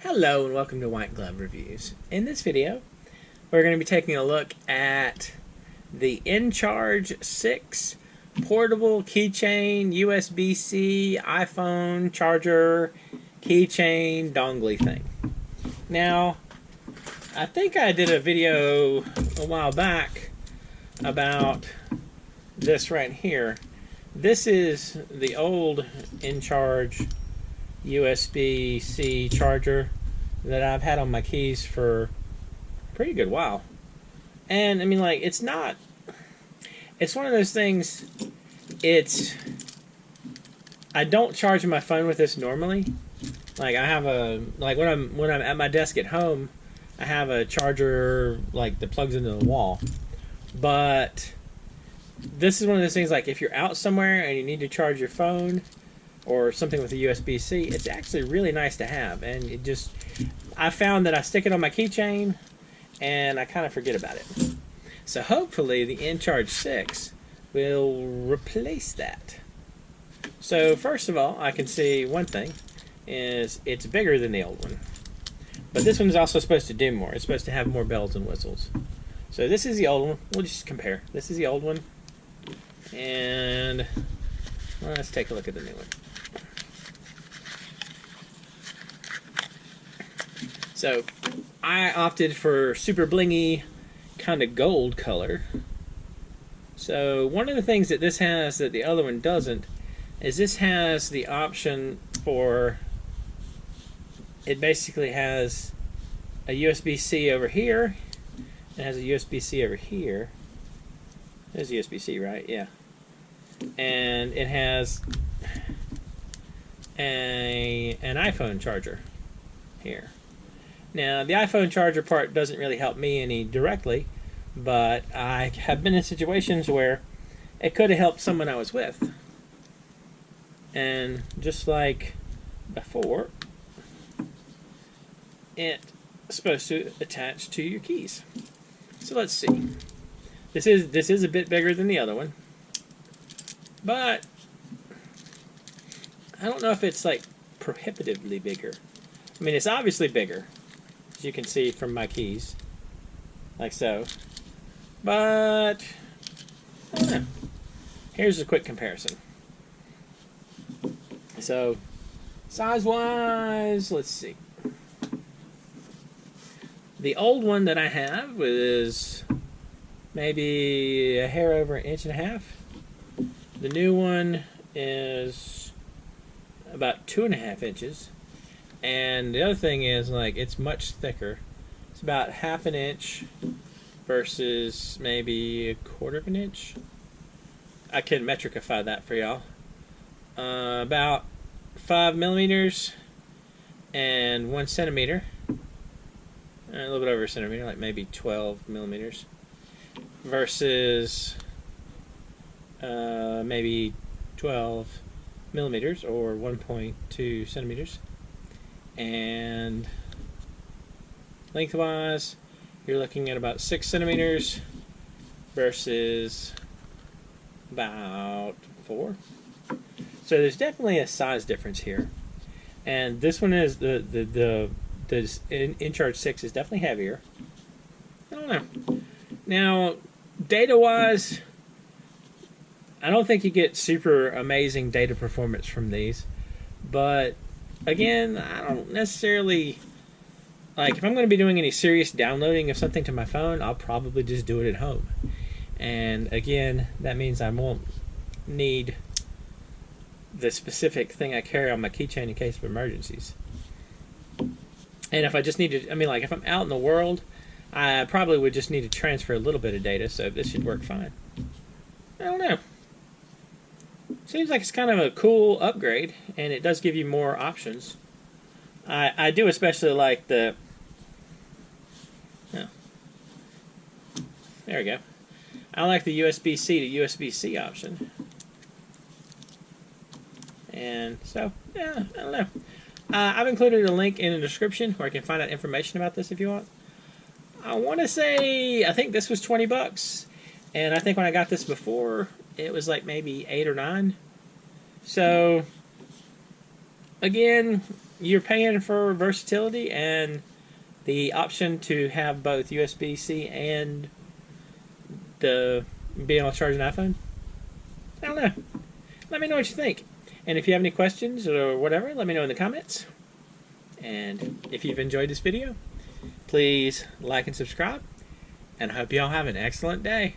Hello and welcome to White Glove Reviews. In this video, we're going to be taking a look at the inCharge 6 Portable Keychain USB-C iPhone charger keychain dongle thing. Now, I think I did a video a while back about this right here. This is the old inCharge USB-C charger that I've had on my keys for a pretty good while. And I mean, like, it's one of those things, I don't charge my phone with this normally. Like, I have when I'm at my desk at home, I have a charger like that plugs into the wall. But this is one of those things, like, if you're out somewhere and you need to charge your phone or something with a USB-C, it's actually really nice to have. And I found that I stick it on my keychain and I kind of forget about it. So hopefully the inCharge 6 will replace that. So first of all, I can see one thing is it's bigger than the old one. But this one's also supposed to do more. It's supposed to have more bells and whistles. So this is the old one. We'll just compare. This is the old one. And let's take a look at the new one. So I opted for super blingy kind of gold color. So one of the things that this has that the other one doesn't is this has the option for, it basically has a USB-C over here. It has a USB-C over here. There's USB-C, right? Yeah. And it has an iPhone charger here. Now, the iPhone charger part doesn't really help me any directly, but I have been in situations where it could have helped someone I was with. And just like before, it's supposed to attach to your keys. So let's see. This is a bit bigger than the other one, but I don't know if it's like prohibitively bigger. I mean, it's obviously bigger, as you can see from my keys, like so. But I don't know. Here's a quick comparison. So, size-wise, let's see. The old one that I have is maybe a hair over 1.5 inches. The new one is about 2.5 inches. And the other thing is, like, it's much thicker. It's about 1/2 inch versus maybe 1/4 inch. I can metricify that for y'all. About 5 millimeters and 1 centimeter. A little bit over a centimeter, like maybe 12 millimeters. Versus maybe 12 millimeters or 1.2 centimeters. And lengthwise, you're looking at about 6 centimeters versus about 4. So there's definitely a size difference here. And this one is the inCharge 6 is definitely heavier. I don't know. Now, data-wise, I don't think you get super amazing data performance from these, but again, I don't necessarily, like, if I'm going to be doing any serious downloading of something to my phone, I'll probably just do it at home. And again, that means I won't need the specific thing I carry on my keychain in case of emergencies. And if I just need to, I mean, like, if I'm out in the world, I probably would just need to transfer a little bit of data, so this should work fine. I don't know. Seems like it's kind of a cool upgrade, and it does give you more options. I do especially like the... Oh. There we go. I like the USB-C to USB-C option. And so, yeah, I don't know. I've included a link in the description where you can find out information about this if you want. I want to say, I think this was 20 bucks. And I think when I got this before, it was like maybe 8 or 9. So, again, you're paying for versatility and the option to have both USB-C and the being able to charge an iPhone. I don't know. Let me know what you think. And if you have any questions or whatever, let me know in the comments. And if you've enjoyed this video, please like and subscribe. And I hope you all have an excellent day.